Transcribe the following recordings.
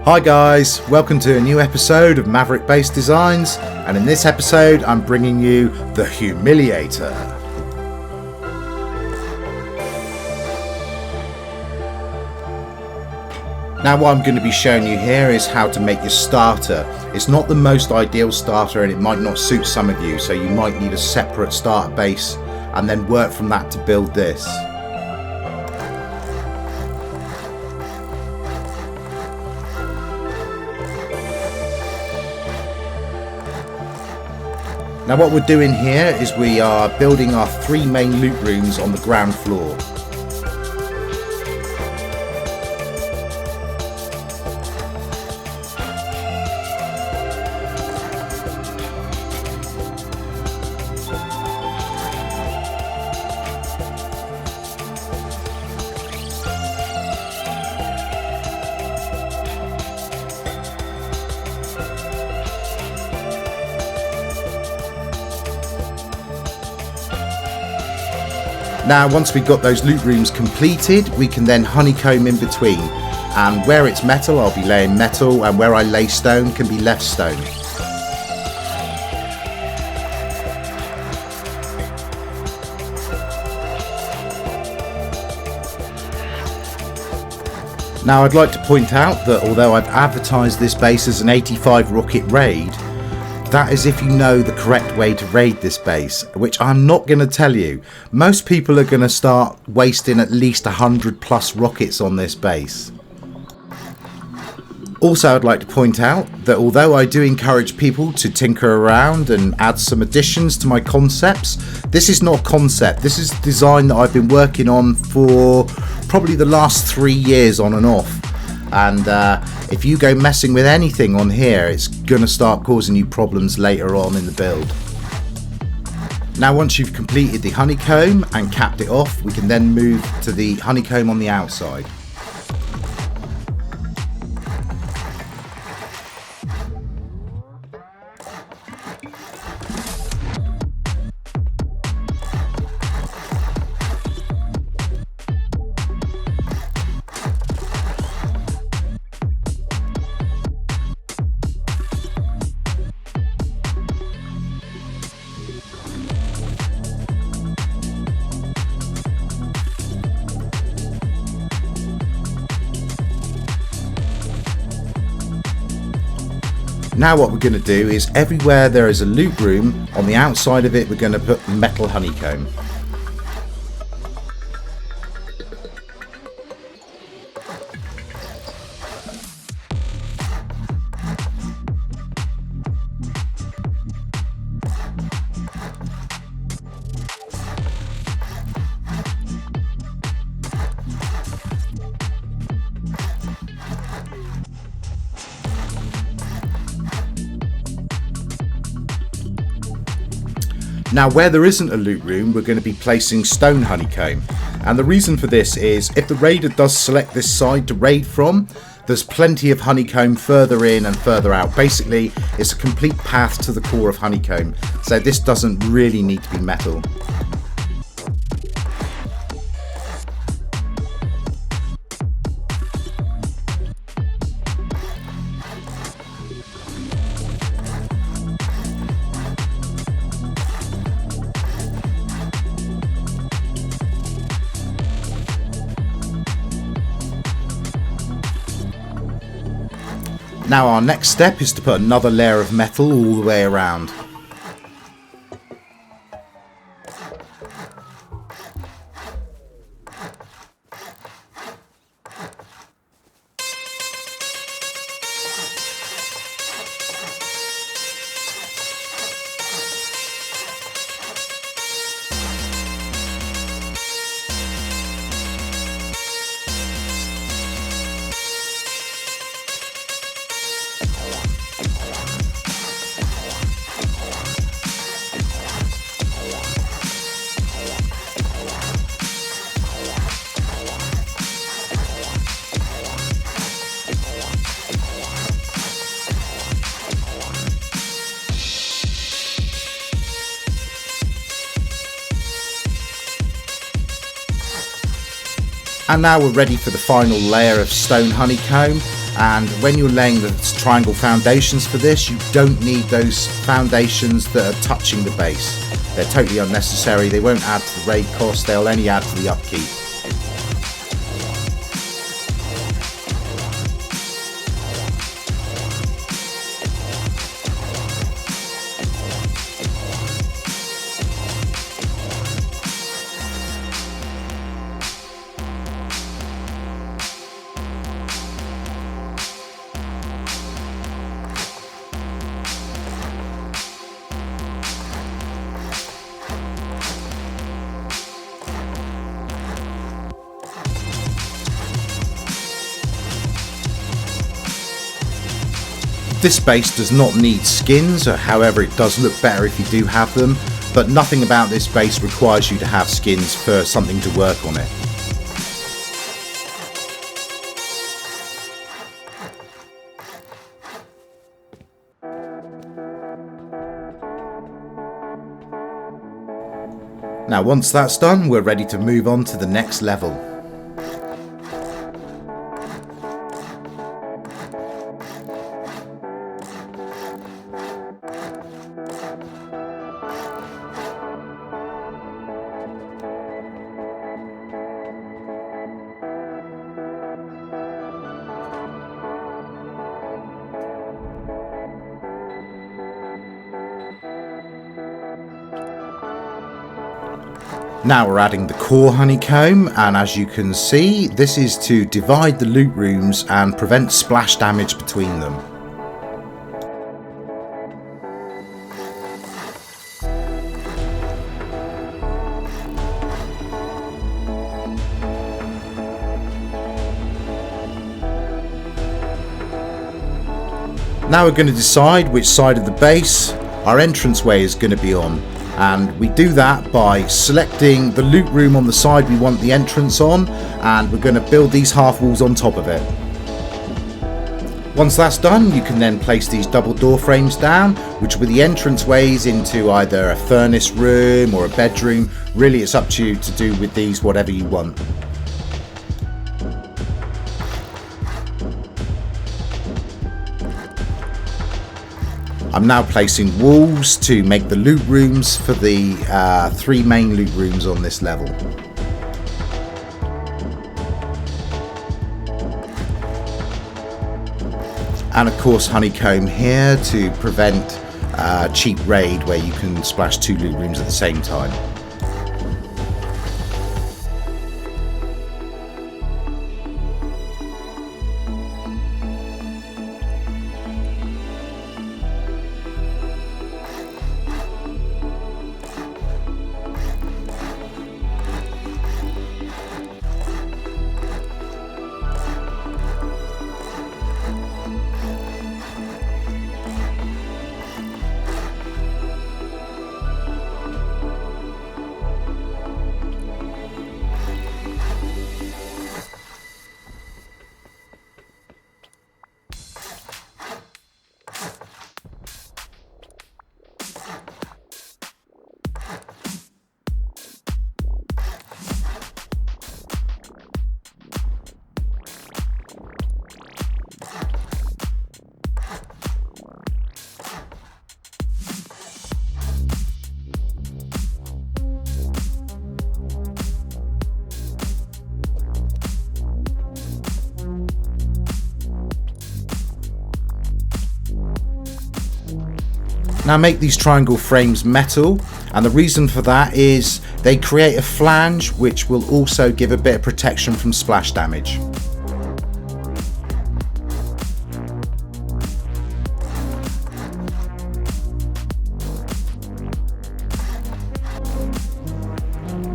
Hi guys, welcome to a new episode of Maverick Based Designs, and in this episode I'm bringing you the Humiliator. Now what I'm going to be showing you here is how to make your starter. It's not the most ideal starter and it might not suit some of you, so you might need a separate starter base and then work from that to build this. Now what we're doing here is we are building our three main loot rooms on the ground floor. Now once we've got those loot rooms completed, we can then honeycomb in between, and where it's metal I'll be laying metal, and where I lay stone can be left stone. Now I'd like to point out that although I've advertised this base as an 85 rocket raid, that is if you know the correct way to raid this base, which I'm not going to tell you. Most people are going to start wasting at least 100 plus rockets on this base. Also, I'd like to point out that although I do encourage people to tinker around and add some additions to my concepts, this is not a concept. This is design that I've been working on for probably the last 3 years on and off. And if you go messing with anything on here, it's going to start causing you problems later on in the build. Now once you've completed the honeycomb and capped it off, we can then move to the honeycomb on the outside. Now what we're going to do is everywhere there is a loot room, on the outside of it we're going to put metal honeycomb. Now where there isn't a loot room, we're going to be placing stone honeycomb, and the reason for this is if the raider does select this side to raid from, there's plenty of honeycomb further in and further out. Basically it's a complete path to the core of honeycomb, so this doesn't really need to be metal. Now our next step is to put another layer of metal all the way around. And now we're ready for the final layer of stone honeycomb, And when you're laying the triangle foundations for this, you don't need those foundations that are touching the base. They're totally unnecessary. They won't add to the raid cost, they'll only add to the upkeep. This base does not need skins, however it does look better if you do have them, but nothing about this base requires you to have skins for something to work on it. Now once that's done, we're ready to move on to the next level. Now we're adding the core honeycomb, and as you can see, this is to divide the loot rooms and prevent splash damage between them. Now we're going to decide which side of the base our entranceway is going to be on. And we do that by selecting the loot room on the side we want the entrance on, and we're going to build these half walls on top of it. Once that's done, you can then place these double door frames down, which will be the entranceways into either a furnace room or a bedroom. Really, it's up to you to do with these whatever you want. I'm now placing walls to make the loot rooms for the 3 main loot rooms on this level. And of course honeycomb here to prevent cheap raid where you can splash 2 loot rooms at the same time. Now make these triangle frames metal, and the reason for that is they create a flange which will also give a bit of protection from splash damage.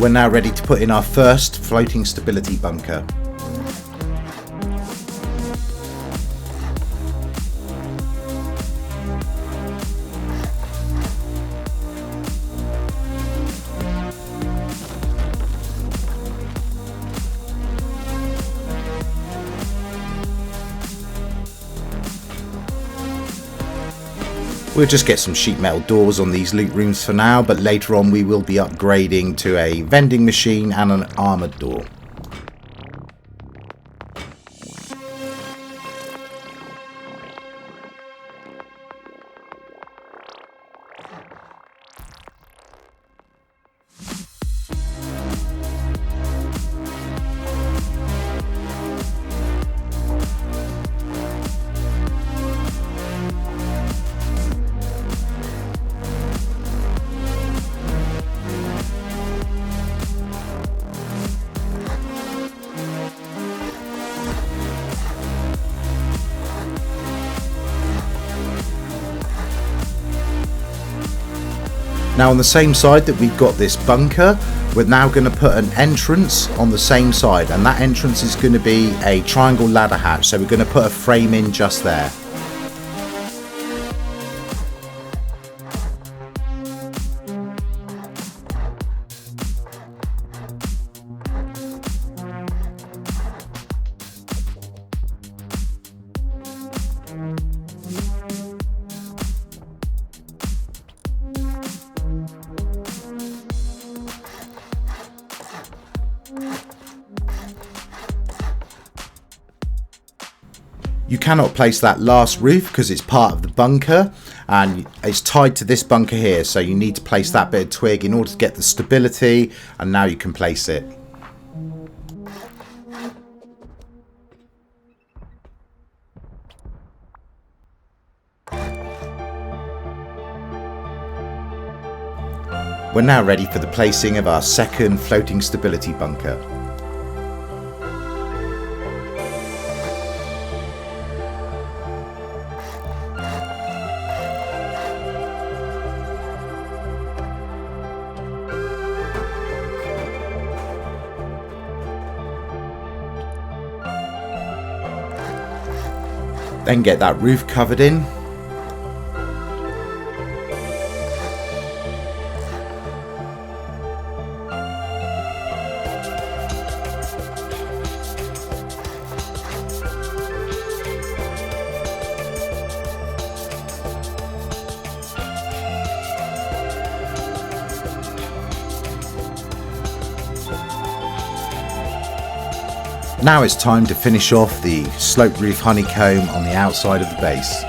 We're now ready to put in our first floating stability bunker. We'll just get some sheet metal doors on these loot rooms for now, but later on we will be upgrading to a vending machine and an armoured door. Now on the same side that we've got this bunker, we're now going to put an entrance on the same side, and that entrance is going to be a triangle ladder hatch, so we're going to put a frame in just there. You cannot place that last roof because it's part of the bunker and it's tied to this bunker here, so you need to place that bit of twig in order to get the stability, and now you can place it. We're now ready for the placing of our second floating stability bunker. Then get that roof covered in. Now it's time to finish off the slope roof honeycomb on the outside of the base.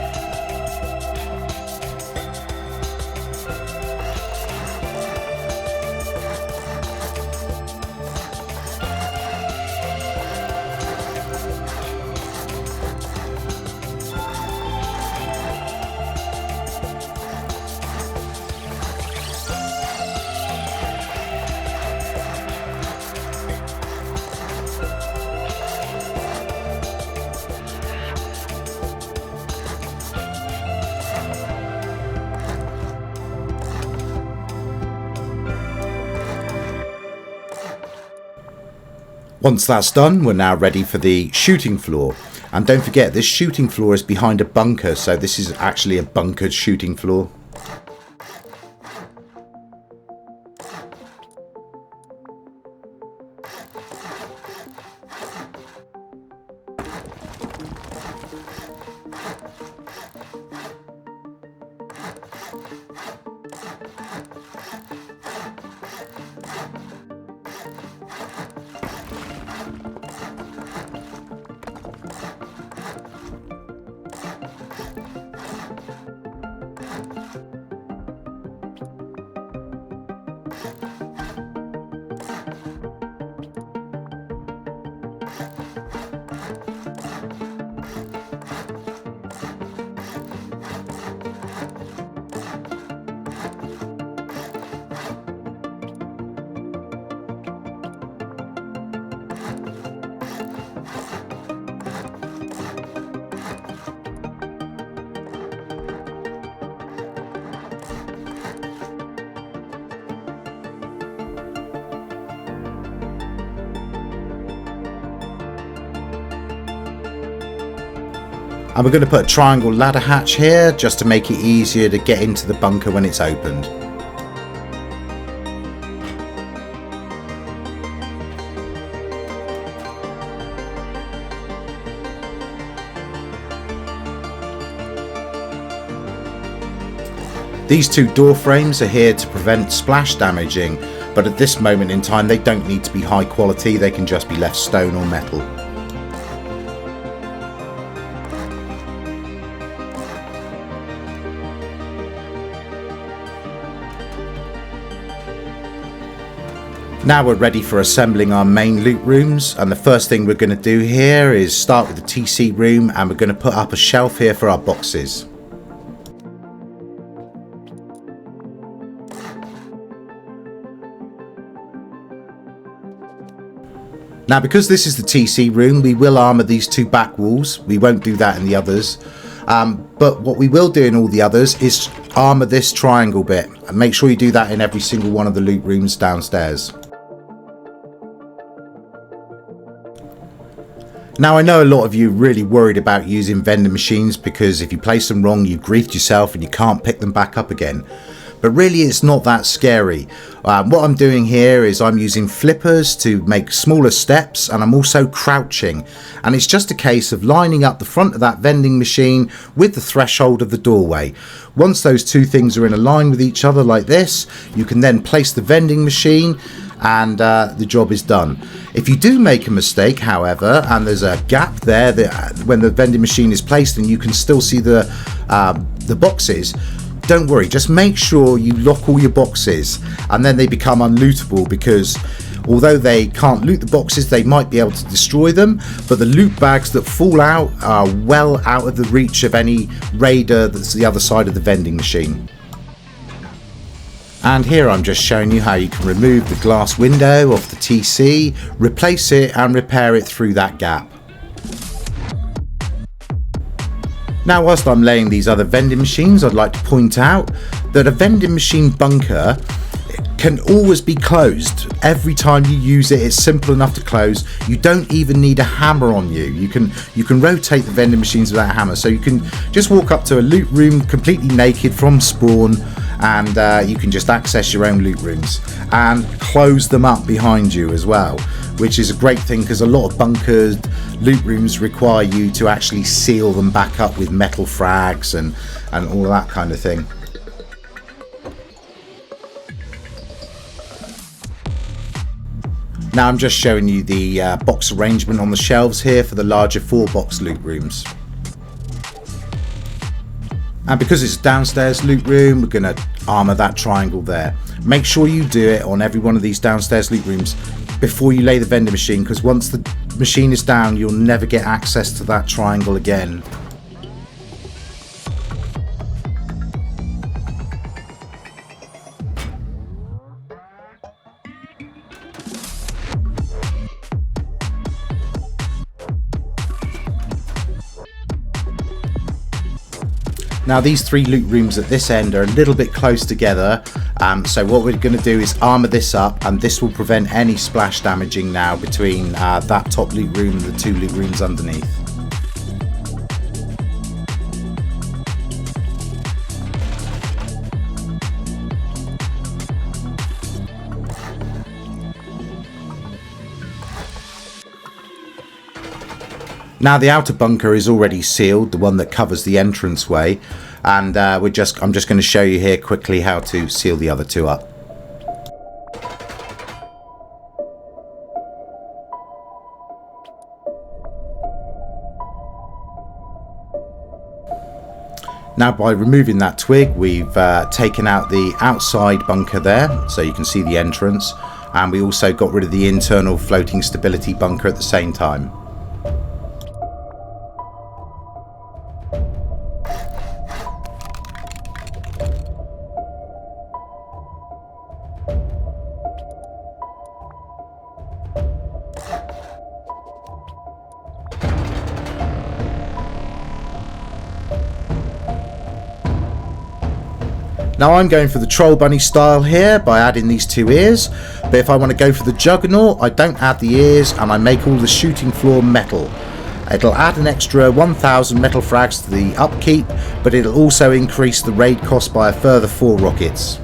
Once that's done, we're now ready for the shooting floor. And don't forget, this shooting floor is behind a bunker, so this is actually a bunkered shooting floor. And we're going to put a triangle ladder hatch here just to make it easier to get into the bunker when it's opened. These two door frames are here to prevent splash damaging, but at this moment in time they don't need to be high quality, they can just be left stone or metal. Now we're ready for assembling our main loot rooms, and the first thing we're going to do here is start with the TC room, and we're going to put up a shelf here for our boxes. Now because this is the TC room, we will armour these two back walls. We won't do that in the others. But what we will do in all the others is armor this triangle bit, and make sure you do that in every single one of the loot rooms downstairs. Now, I know a lot of you are really worried about using vending machines because if you place them wrong, you've griefed yourself and you can't pick them back up again. But really, it's not that scary. What I'm doing here is I'm using flippers to make smaller steps, and I'm also crouching. And it's just a case of lining up the front of that vending machine with the threshold of the doorway. Once those two things are in a line with each other like this, you can then place the vending machine and the job is done. If you do make a mistake, however, and there's a gap there that when the vending machine is placed and you can still see the boxes, don't worry, just make sure you lock all your boxes and then they become unlootable, because although they can't loot the boxes, they might be able to destroy them, but the loot bags that fall out are well out of the reach of any raider that's the other side of the vending machine. And here I'm just showing you how you can remove the glass window off the TC, replace it and repair it through that gap. Now, whilst I'm laying these other vending machines, I'd like to point out that a vending machine bunker can always be closed. Every time you use it, it's simple enough to close. You don't even need a hammer on you. You can rotate the vending machines without a hammer. So you can just walk up to a loot room completely naked from spawn, and you can just access your own loot rooms and close them up behind you as well, which is a great thing because a lot of bunkers loot rooms require you to actually seal them back up with metal frags and all that kind of thing. Now I'm just showing you the box arrangement on the shelves here for the larger 4-box loot rooms. And because it's a downstairs loot room, we're going to armor that triangle there. Make sure you do it on every one of these downstairs loot rooms before you lay the vending machine, because once the machine is down, you'll never get access to that triangle again. Now these 3 loot rooms at this end are a little bit close together, so what we're going to do is armor this up, and this will prevent any splash damaging now between that top loot room and the 2 loot rooms underneath. Now the outer bunker is already sealed, the one that covers the entranceway, and I'm just going to show you here quickly how to seal the other 2 up. Now by removing that twig, we've taken out the outside bunker there, so you can see the entrance, and we also got rid of the internal floating stability bunker at the same time. Now I'm going for the troll bunny style here by adding these 2 ears, but if I want to go for the Juggernaut, I don't add the ears and I make all the shooting floor metal. It'll add an extra 1000 metal frags to the upkeep, but it'll also increase the raid cost by a further 4 rockets.